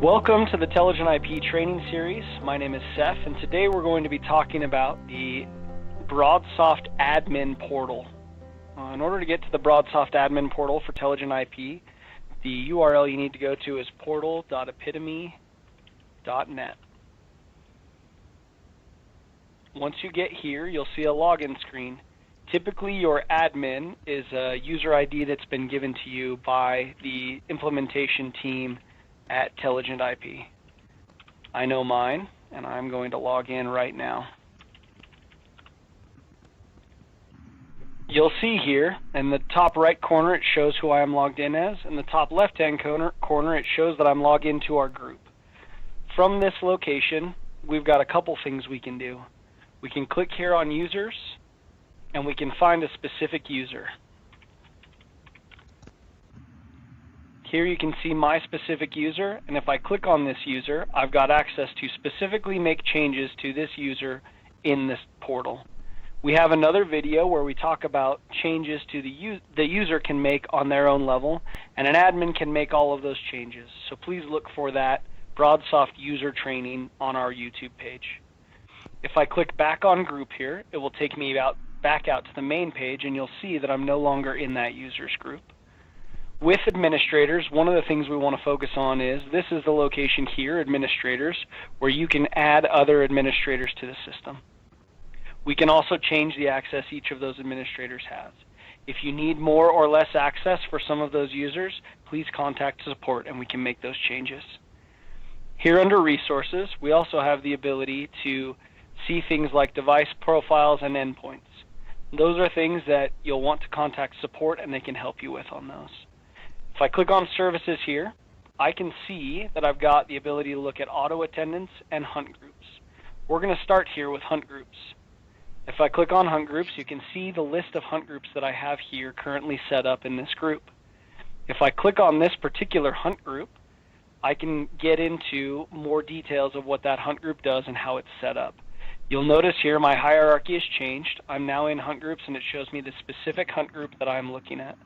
Welcome to the Teligent IP training series. My name is Seth, and today we're going to be talking about the Broadsoft admin portal. In order to get to the Broadsoft admin portal for Teligent IP, the URL you need to go to is portal.epitome.net. Once you get here, you'll see a login screen. Typically, your admin is a user ID that's been given to you by the implementation team at Teligent IP. I know mine, and I'm going to log in right now. You'll see here in the top right corner it shows who I am logged in as. In the top left hand corner it shows that I'm logged into our group. From this location we've got a couple things we can do. We can click here on users and we can find a specific user. Here you can see my specific user, and if I click on this user, I've got access to specifically make changes to this user in this portal. We have another video where we talk about changes to the user can make on their own level, and an admin can make all of those changes. So please look for that Broadsoft user training on our YouTube page. If I click back on group here, it will take me back out to the main page, and you'll see that I'm no longer in that users group. With administrators, one of the things we want to focus on is this is the location here, administrators, where you can add other administrators to the system. We can also change the access each of those administrators has. If you need more or less access for some of those users, please contact support and we can make those changes. Here under resources, we also have the ability to see things like device profiles and endpoints. Those are things that you'll want to contact support and they can help you with on those. If I click on services here, I can see that I've got the ability to look at auto attendance and hunt groups. We're going to start here with hunt groups. If I click on hunt groups, you can see the list of hunt groups that I have here currently set up in this group. If I click on this particular hunt group, I can get into more details of what that hunt group does and how it's set up. You'll notice here my hierarchy has changed. I'm now in hunt groups and it shows me the specific hunt group that I'm looking at.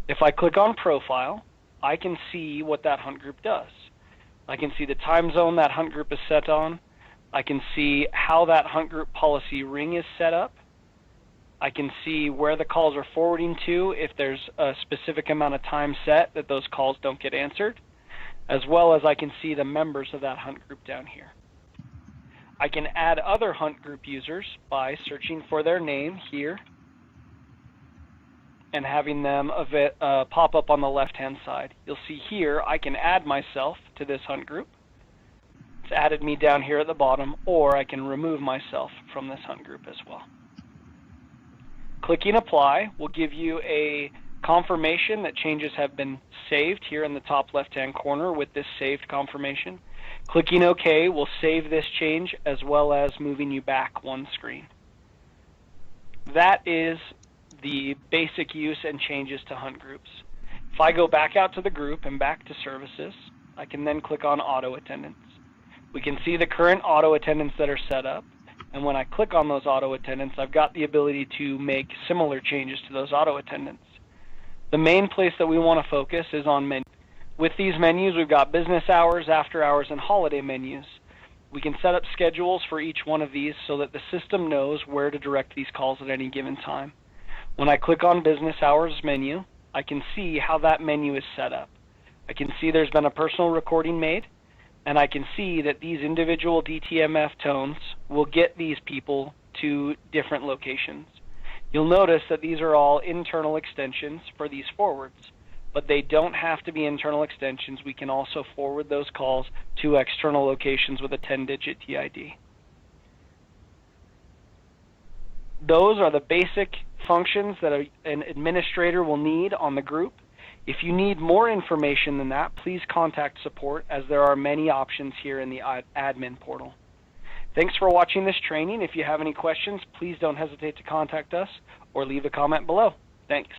If I click on profile, I can see what that hunt group does. I can see the time zone that hunt group is set on. I can see how that hunt group policy ring is set up. I can see where the calls are forwarding to if there's a specific amount of time set that those calls don't get answered, as well as I can see the members of that hunt group down here. I can add other hunt group users by searching for their name here and having them pop up on the left-hand side. You'll see here I can add myself to this hunt group. It's added me down here at the bottom, or I can remove myself from this hunt group as well. Clicking apply will give you a confirmation that changes have been saved here in the top left-hand corner with this saved confirmation. Clicking OK will save this change as well as moving you back one screen. That is the basic use and changes to hunt groups. If I go back out to the group and back to services, I can then click on auto attendance. We can see the current auto attendance that are set up, and when I click on those auto attendance, I've got the ability to make similar changes to those auto attendance. The main place that we want to focus is on menus. With these menus, we've got business hours, after hours, and holiday menus. We can set up schedules for each one of these so that the system knows where to direct these calls at any given time. When I click on business hours menu, I can see how that menu is set up. I can see there's been a personal recording made, and I can see that these individual DTMF tones will get these people to different locations. You'll notice that these are all internal extensions for these forwards, but they don't have to be internal extensions. We can also forward those calls to external locations with a 10-digit TID. Those are the basic functions that an administrator will need on the group. If you need more information than that, please contact support, as there are many options here in the admin portal. Thanks for watching this training. If you have any questions, please don't hesitate to contact us or leave a comment below. Thanks.